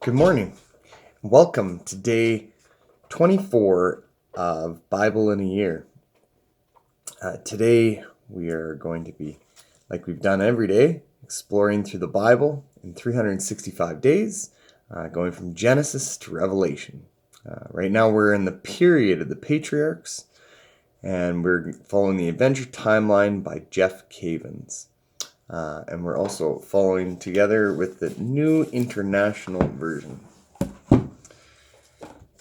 Good morning. Welcome to day 24 of Bible in a Year. Today we are going to be, like we've done every day, exploring through the Bible in 365 days, going from Genesis to Revelation. Right now we're in the period of the patriarchs, and we're following the adventure timeline by Jeff Cavins. And we're also following together with the New International Version.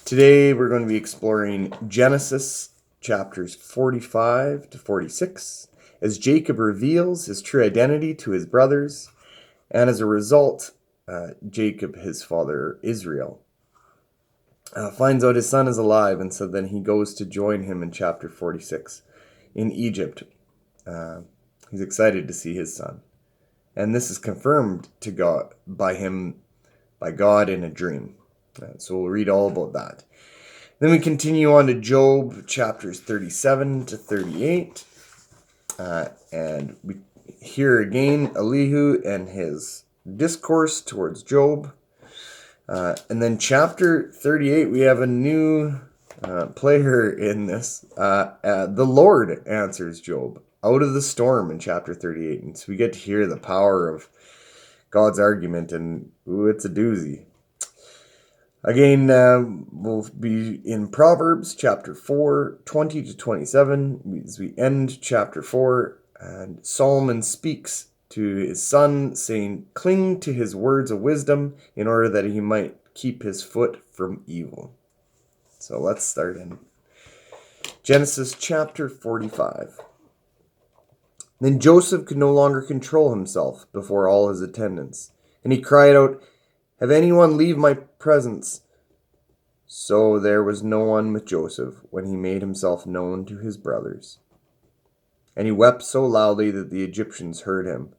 Today we're going to be exploring Genesis chapters 45 to 46 as Jacob reveals his true identity to his brothers, and as a result, Jacob, his father Israel, finds out his son is alive, and so then he goes to join him in chapter 46 in Egypt. He's excited to see his son. And this is confirmed to God by God in a dream. So we'll read all about that. Then we continue on to Job chapters 37 to 38. And we hear again Elihu and his discourse towards Job. And then chapter 38, we have a new player in this. The Lord answers Job out of the storm in chapter 38. And so we get to hear the power of God's argument, and it's a doozy. Again, we'll be in Proverbs chapter 4, 20 to 27, as we end chapter 4, and Solomon speaks to his son, saying, "Cling to his words of wisdom in order that he might keep his foot from evil." So let's start in Genesis chapter 45. Then Joseph could no longer control himself before all his attendants, and he cried out, "Have anyone leave my presence?" So there was no one with Joseph when he made himself known to his brothers. And he wept so loudly that the Egyptians heard him,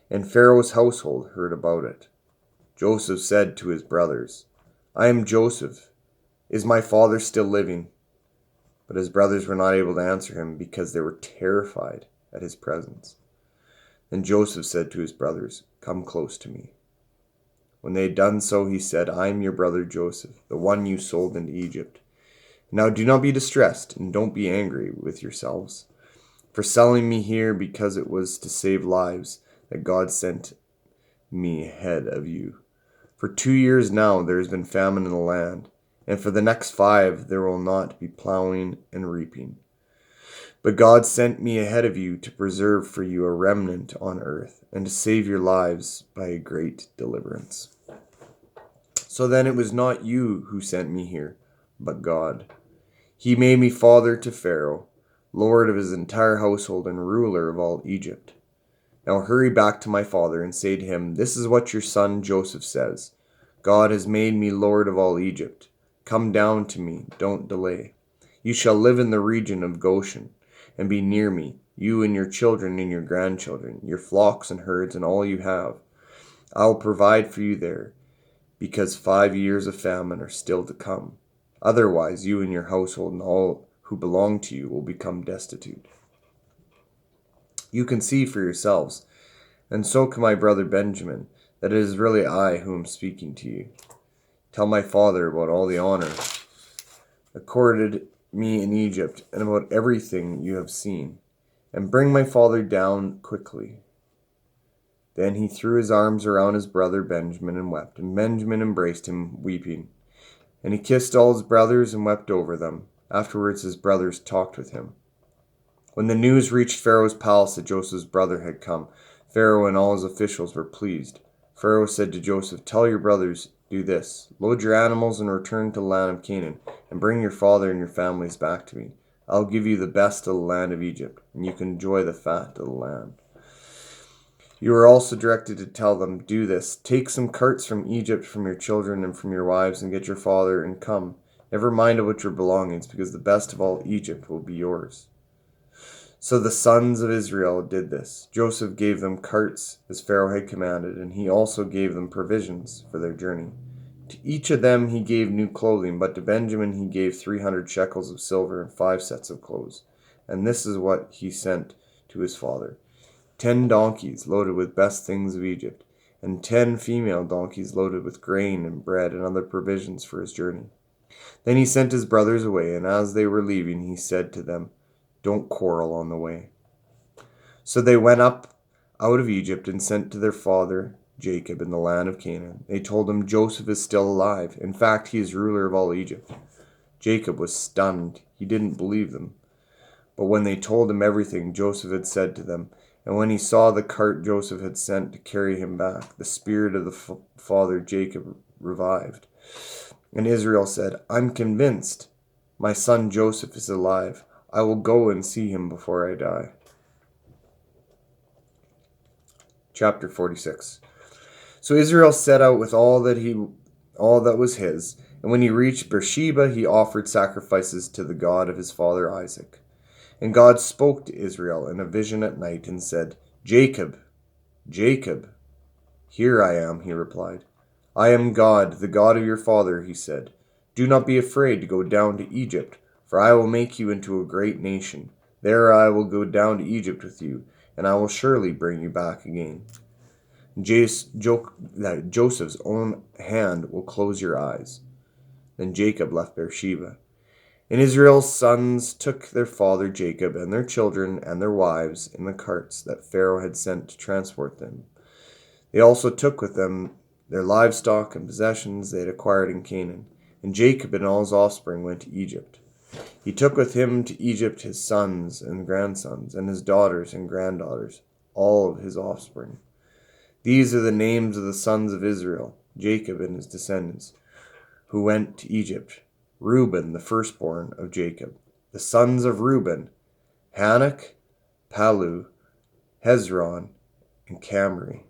and Pharaoh's household heard about it. Joseph said to his brothers, "I am Joseph. Is my father still living?" But his brothers were not able to answer him because they were terrified at his presence. Then Joseph said to his brothers, "Come close to me." When they had done so, he said, "I am your brother Joseph, the one you sold into Egypt. Now do not be distressed, and don't be angry with yourselves for selling me here, because it was to save lives that God sent me ahead of you. For 2 years now there has been famine in the land, and for the next 5 there will not be plowing and reaping. But God sent me ahead of you to preserve for you a remnant on earth, and to save your lives by a great deliverance. So then it was not you who sent me here, but God. He made me father to Pharaoh, lord of his entire household and ruler of all Egypt. Now hurry back to my father and say to him, 'This is what your son Joseph says. God has made me lord of all Egypt. Come down to me, don't delay. You shall live in the region of Goshen, and be near me, you and your children and your grandchildren, your flocks and herds and all you have. I will provide for you there, because 5 years of famine are still to come. Otherwise, you and your household and all who belong to you will become destitute. You can see for yourselves, and so can my brother Benjamin, that it is really I who am speaking to you. Tell my father about all the honor accorded me in Egypt, and about everything you have seen, and bring my father down quickly." Then he threw his arms around his brother Benjamin and wept, and Benjamin embraced him, weeping. And he kissed all his brothers and wept over them. Afterwards his brothers talked with him. When the news reached Pharaoh's palace that Joseph's brother had come, Pharaoh and all his officials were pleased. Pharaoh said to Joseph, "Tell your brothers, do this. Load your animals and return to the land of Canaan, and bring your father and your families back to me. I'll give you the best of the land of Egypt, and you can enjoy the fat of the land." You are also directed to tell them, "Do this. Take some carts from Egypt from your children and from your wives, and get your father, and come. Never mind about your belongings, because the best of all Egypt will be yours." So the sons of Israel did this. Joseph gave them carts, as Pharaoh had commanded, and he also gave them provisions for their journey. To each of them he gave new clothing, but to Benjamin he gave 300 shekels of silver and 5 sets of clothes. And this is what he sent to his father: 10 donkeys loaded with best things of Egypt, and 10 female donkeys loaded with grain and bread and other provisions for his journey. Then he sent his brothers away, and as they were leaving, he said to them, "Don't quarrel on the way." So they went up out of Egypt and sent to their father Jacob in the land of Canaan. They told him, "Joseph is still alive. In fact, he is ruler of all Egypt." Jacob was stunned. He didn't believe them. But when they told him everything Joseph had said to them, and when he saw the cart Joseph had sent to carry him back, the spirit of the father Jacob revived. And Israel said, "I'm convinced my son Joseph is alive. I will go and see him before I die." Chapter 46. So Israel set out with all that was his, and when he reached Beersheba, he offered sacrifices to the God of his father Isaac. And God spoke to Israel in a vision at night and said, "Jacob, Jacob." "Here I am," he replied. "I am God, the God of your father," he said. "Do not be afraid to go down to Egypt, for I will make you into a great nation. There I will go down to Egypt with you, and I will surely bring you back again. Joseph's own hand will close your eyes." Then Jacob left Beersheba. And Israel's sons took their father Jacob and their children and their wives in the carts that Pharaoh had sent to transport them. They also took with them their livestock and possessions they had acquired in Canaan. And Jacob and all his offspring went to Egypt. He took with him to Egypt his sons and grandsons, and his daughters and granddaughters, all of his offspring. These are the names of the sons of Israel, Jacob and his descendants, who went to Egypt. Reuben, the firstborn of Jacob. The sons of Reuben, Hanok, Palu, Hezron, and Camri.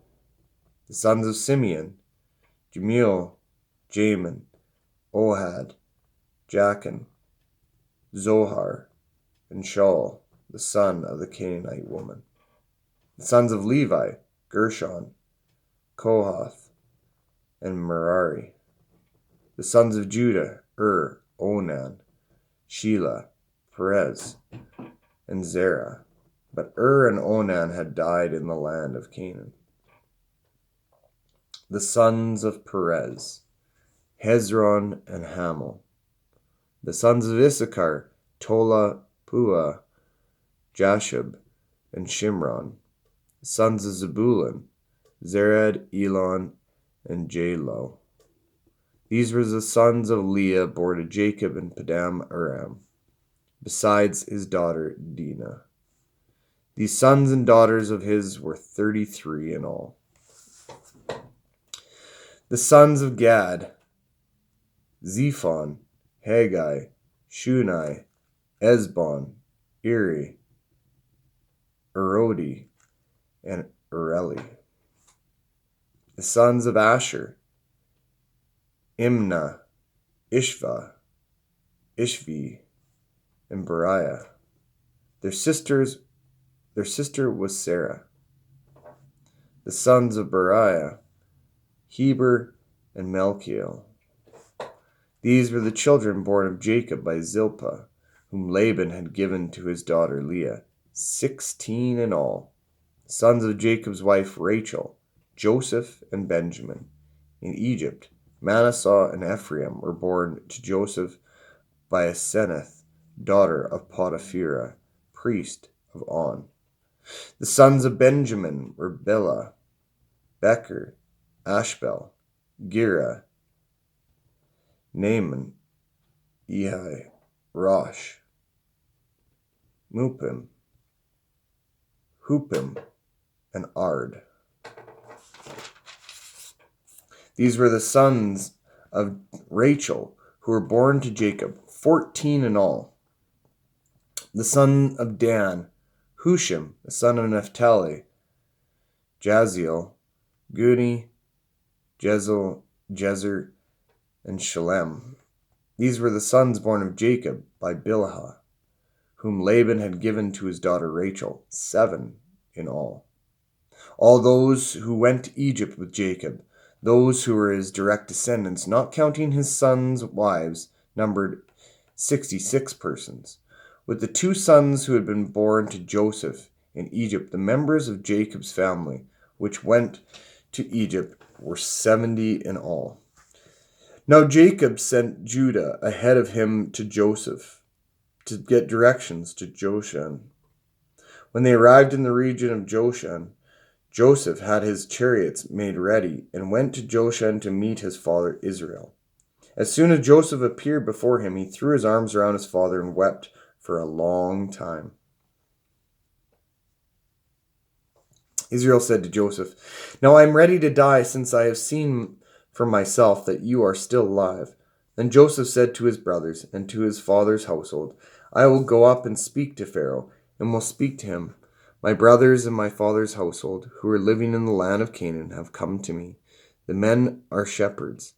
The sons of Simeon, Jemuel, Jamin, Ohad, Jachin, Zohar, and Shaul, the son of the Canaanite woman. The sons of Levi, Gershon, Kohath, and Merari. The sons of Judah, Onan, Shelah, Perez, and Zerah. But and Onan had died in the land of Canaan. The sons of Perez, Hezron and Hamel. The sons of Issachar, Tola, Puah, Jashub, and Shimron. The sons of Zebulun, Zered, Elon, and Jalo. These were the sons of Leah born to Jacob in Padam Aram, besides his daughter Dinah. These sons and daughters of his were 33 in all. The sons of Gad, Zephon, Haggai, Shunai, Esbon, Eri, Erodi, and Ureli. The sons of Asher, Imnah, Ishvi, and Beriah. Their sister was Sarah. The sons of Beriah, Heber and Melchiel. These were the children born of Jacob by Zilpah, whom Laban had given to his daughter Leah, 16 in all. The sons of Jacob's wife Rachel, Joseph and Benjamin. In Egypt, Manasseh and Ephraim were born to Joseph by Aseneth, daughter of Potiphera, priest of On. The sons of Benjamin were Bela, Becher, Ashbel, Gera, Naaman, Ehi, Rosh, Mupim, Hupim, and Ard. These were the sons of Rachel, who were born to Jacob, 14 in all. The son of Dan, Hushim, the son of Naphtali, Jaziel, Guni, Jezer, and Shalem. These were the sons born of Jacob by Bilhah, whom Laban had given to his daughter Rachel, 7 in all. All those who went to Egypt with Jacob, those who were his direct descendants, not counting his sons' wives, numbered 66 persons. With the 2 sons who had been born to Joseph in Egypt, the members of Jacob's family, which went to Egypt were 70 in all. Now Jacob sent Judah ahead of him to Joseph to get directions to Goshen. When they arrived in the region of Goshen, Joseph had his chariots made ready and went to Goshen to meet his father Israel. As soon as Joseph appeared before him, he threw his arms around his father and wept for a long time. Israel said to Joseph, "Now I am ready to die, since I have seen for myself that you are still alive." Then Joseph said to his brothers and to his father's household, "I will go up and speak to Pharaoh, and will speak to him. My brothers and my father's household, who are living in the land of Canaan, have come to me. The men are shepherds.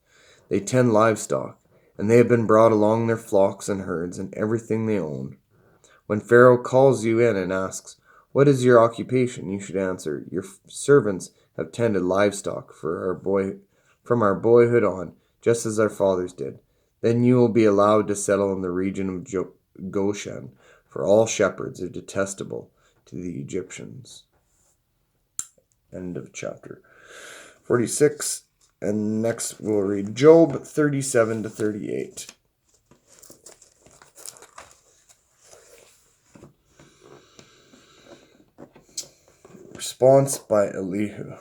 They tend livestock, and they have been brought along their flocks and herds and everything they own. When Pharaoh calls you in and asks, 'What is your occupation?' you should answer, 'Your servants have tended livestock from our boyhood on, just as our fathers did.' Then you will be allowed to settle in the region of Goshen, for all shepherds are detestable to the Egyptians." End of chapter 46. And next we'll read Job 37 to 38. Response by Elihu.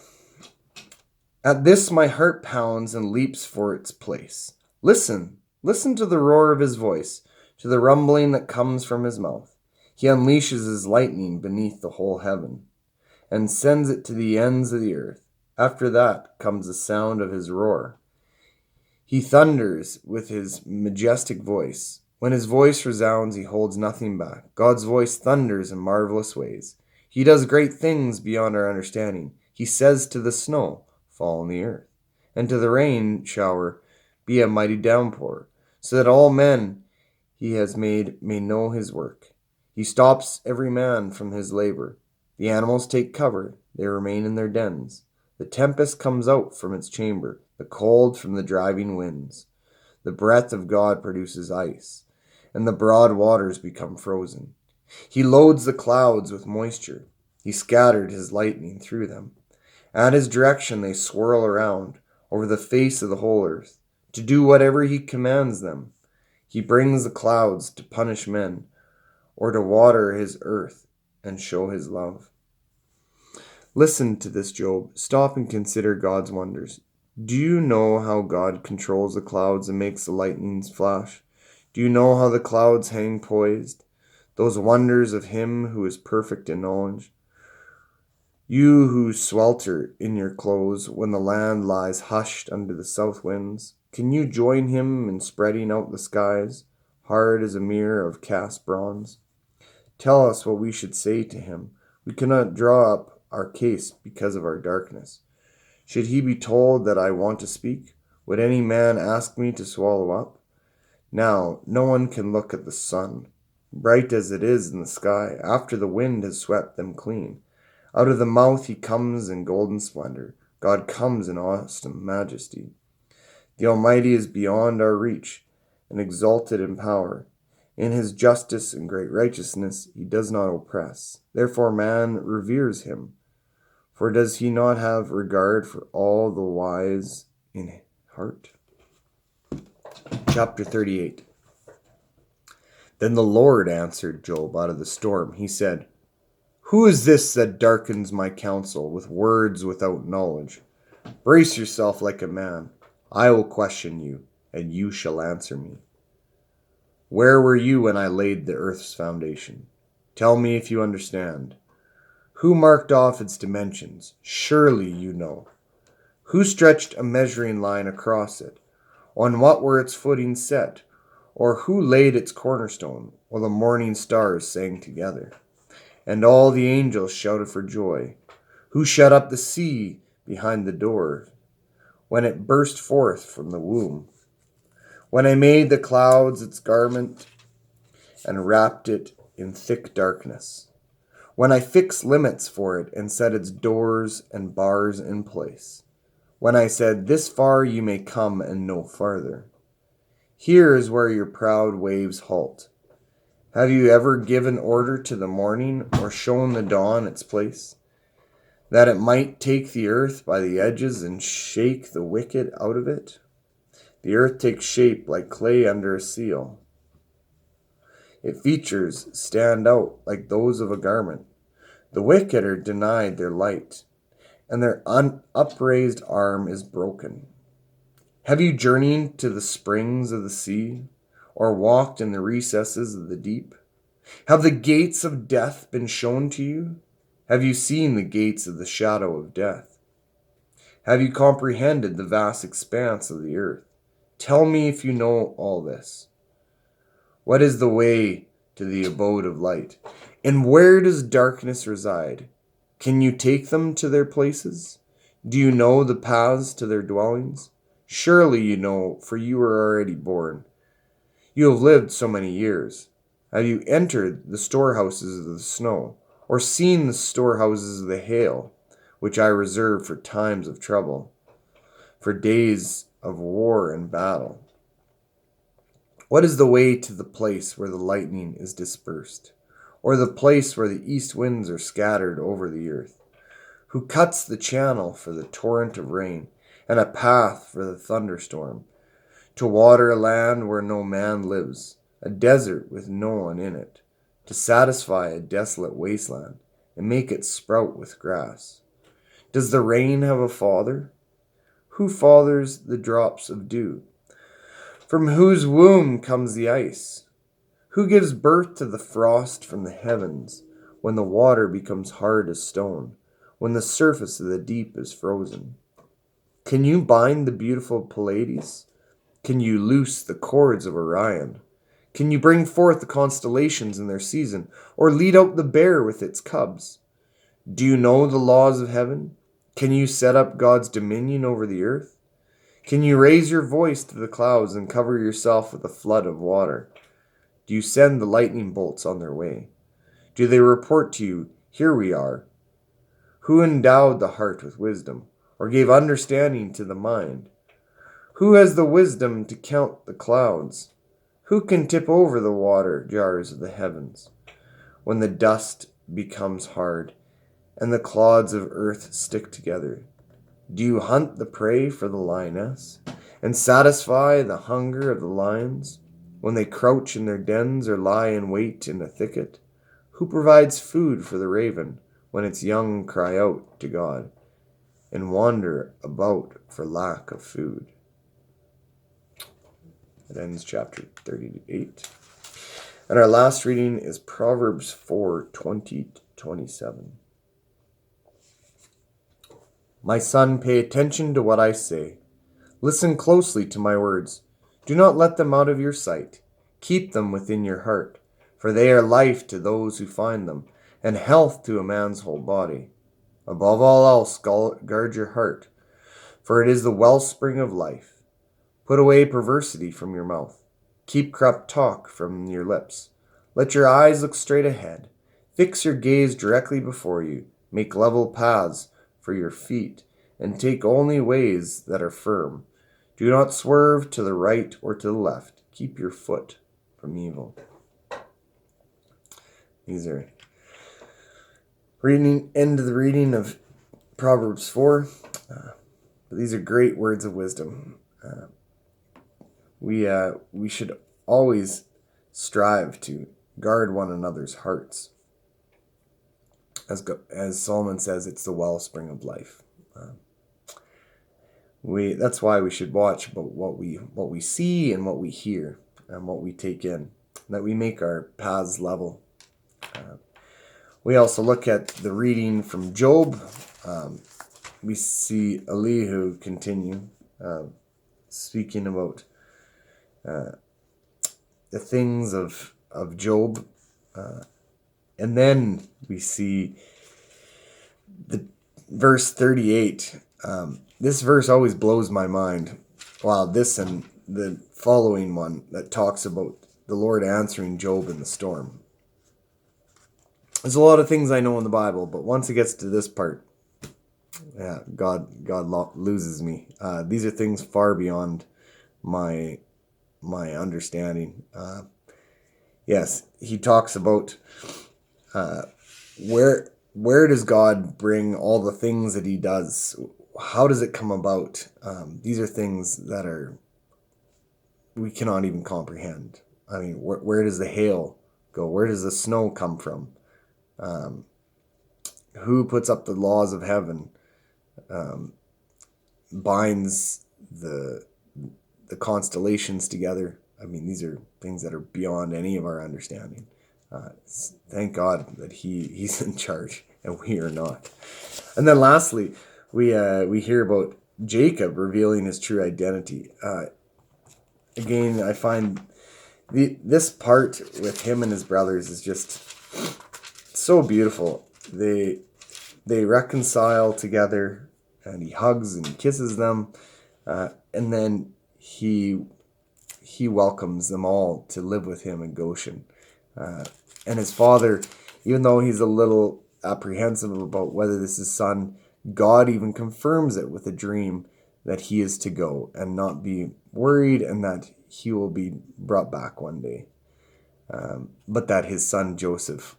At this my heart pounds and leaps for its place. Listen to the roar of his voice, to the rumbling that comes from his mouth. He unleashes his lightning beneath the whole heaven, and sends it to the ends of the earth. After that comes the sound of his roar. He thunders with his majestic voice. When his voice resounds, he holds nothing back. God's voice thunders in marvelous ways. He does great things beyond our understanding. He says to the snow, "Fall on the earth," and to the rain shower, "Be a mighty downpour," so that all men he has made may know his work. He stops every man from his labor. The animals take cover. They remain in their dens. The tempest comes out from its chamber, the cold from the driving winds. The breath of God produces ice, and the broad waters become frozen. He loads the clouds with moisture. He scattered his lightning through them. At his direction they swirl around over the face of the whole earth, to do whatever he commands them. He brings the clouds to punish men, or to water his earth and show his love. Listen to this, Job. Stop and consider God's wonders. Do you know how God controls the clouds and makes the lightnings flash? Do you know how the clouds hang poised? Those wonders of him who is perfect in knowledge. You who swelter in your clothes when the land lies hushed under the south winds, can you join him in spreading out the skies, hard as a mirror of cast bronze? Tell us what we should say to him. We cannot draw up our case because of our darkness. Should he be told that I want to speak? Would any man ask me to swallow up? Now, no one can look at the sun, bright as it is in the sky, after the wind has swept them clean. Out of the mouth he comes in golden splendor. God comes in awesome majesty. The Almighty is beyond our reach and exalted in power. In his justice and great righteousness he does not oppress. Therefore man reveres him. For does he not have regard for all the wise in heart? Chapter 38. Then the Lord answered Job out of the storm. He said, "Who is this that darkens my counsel with words without knowledge? Brace yourself like a man. I will question you, and you shall answer me. Where were you when I laid the earth's foundation? Tell me if you understand. Who marked off its dimensions? Surely you know. Who stretched a measuring line across it? On what were its footings set? Or who laid its cornerstone, while the morning stars sang together, and all the angels shouted for joy? Who shut up the sea behind the door, when it burst forth from the womb? When I made the clouds its garment, and wrapped it in thick darkness? When I fixed limits for it, and set its doors and bars in place? When I said, 'This far you may come, and no farther'? Here is where your proud waves halt. Have you ever given order to the morning, or shown the dawn its place? that it might take the earth by the edges and shake the wicked out of it? The earth takes shape like clay under a seal. Its features stand out like those of a garment. The wicked are denied their light, and their upraised arm is broken. Have you journeyed to the springs of the sea, or walked in the recesses of the deep? Have the gates of death been shown to you? Have you seen the gates of the shadow of death? Have you comprehended the vast expanse of the earth? Tell me if you know all this. What is the way to the abode of light? And where does darkness reside? Can you take them to their places? Do you know the paths to their dwellings? Surely you know, for you were already born. You have lived so many years. Have you entered the storehouses of the snow, or seen the storehouses of the hail, which I reserve for times of trouble, for days of war and battle? What is the way to the place where the lightning is dispersed, or the place where the east winds are scattered over the earth? Who cuts the channel for the torrent of rain, and a path for the thunderstorm, to water a land where no man lives, a desert with no one in it, to satisfy a desolate wasteland, and make it sprout with grass? Does the rain have a father? Who fathers the drops of dew? From whose womb comes the ice? Who gives birth to the frost from the heavens, when the water becomes hard as stone, when the surface of the deep is frozen? Can you bind the beautiful Pleiades? Can you loose the cords of Orion? Can you bring forth the constellations in their season, or lead out the bear with its cubs? Do you know the laws of heaven? Can you set up God's dominion over the earth? Can you raise your voice to the clouds and cover yourself with a flood of water? Do you send the lightning bolts on their way? Do they report to you, "Here we are"? Who endowed the heart with wisdom, or gave understanding to the mind? Who has the wisdom to count the clouds? Who can tip over the water jars of the heavens? When the dust becomes hard, and the clods of earth stick together, do you hunt the prey for the lioness, and satisfy the hunger of the lions, when they crouch in their dens or lie in wait in a thicket? Who provides food for the raven, when its young cry out to God, and wander about for lack of food? It ends chapter 38. And our last reading is Proverbs 4:20-27. My son, pay attention to what I say. Listen closely to my words. Do not let them out of your sight. Keep them within your heart, for they are life to those who find them, and health to a man's whole body. Above all else, guard your heart, for it is the wellspring of life. Put away perversity from your mouth. Keep corrupt talk from your lips. Let your eyes look straight ahead. Fix your gaze directly before you. Make level paths for your feet, and take only ways that are firm. Do not swerve to the right or to the left. Keep your foot from evil. These are end of the reading of Proverbs 4. These are great words of wisdom. We should always strive to guard one another's hearts. As Solomon says, it's the wellspring of life. That's why we should watch about what we see and what we hear and what we take in, that we make our paths level. We also look at the reading from Job. We see Elihu continue speaking about the things of Job. And then we see the verse 38. This verse always blows my mind. Wow, this and the following one that talks about the Lord answering Job in the storm. There's a lot of things I know in the Bible, but once it gets to this part, God loses me. These are things far beyond my understanding. Yes, he talks about where where does God bring all the things that he does? How does it come about? These are things that we cannot even comprehend. I mean, where does the hail go? Where does the snow come from? Um, who puts up the laws of heaven? Binds the constellations together. I mean, these are things that are beyond any of our understanding. Thank God that he's in charge and we are not. And then lastly, we hear about Jacob revealing his true identity. Again, I find this part with him and his brothers is just so beautiful. They reconcile together, and he hugs and kisses them, and then he welcomes them all to live with him in Goshen. And his father, even though he's a little apprehensive about whether this is his son, God even confirms it with a dream that he is to go and not be worried, and that he will be brought back one day. But that his son Joseph,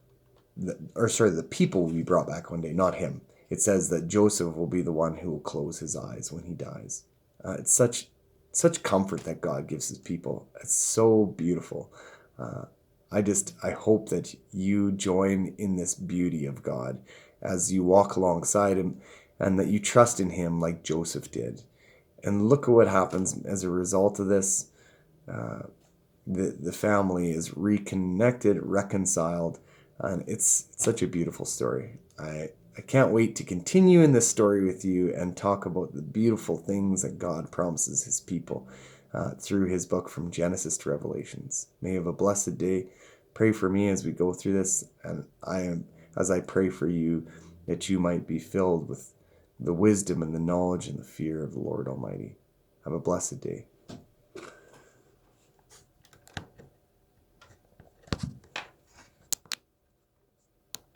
the people will be brought back one day, not him. It says that Joseph will be the one who will close his eyes when he dies. It's such comfort that God gives his people. It's so beautiful. I hope that you join in this beauty of God as you walk alongside him, and that you trust in him like Joseph did. And look at what happens as a result of this. The family is reconnected, reconciled, and it's such a beautiful story. I can't wait to continue in this story with you and talk about the beautiful things that God promises his people through his book from Genesis to Revelations. May you have a blessed day. Pray for me as we go through this, and as I pray for you, that you might be filled with the wisdom and the knowledge and the fear of the Lord Almighty. Have a blessed day.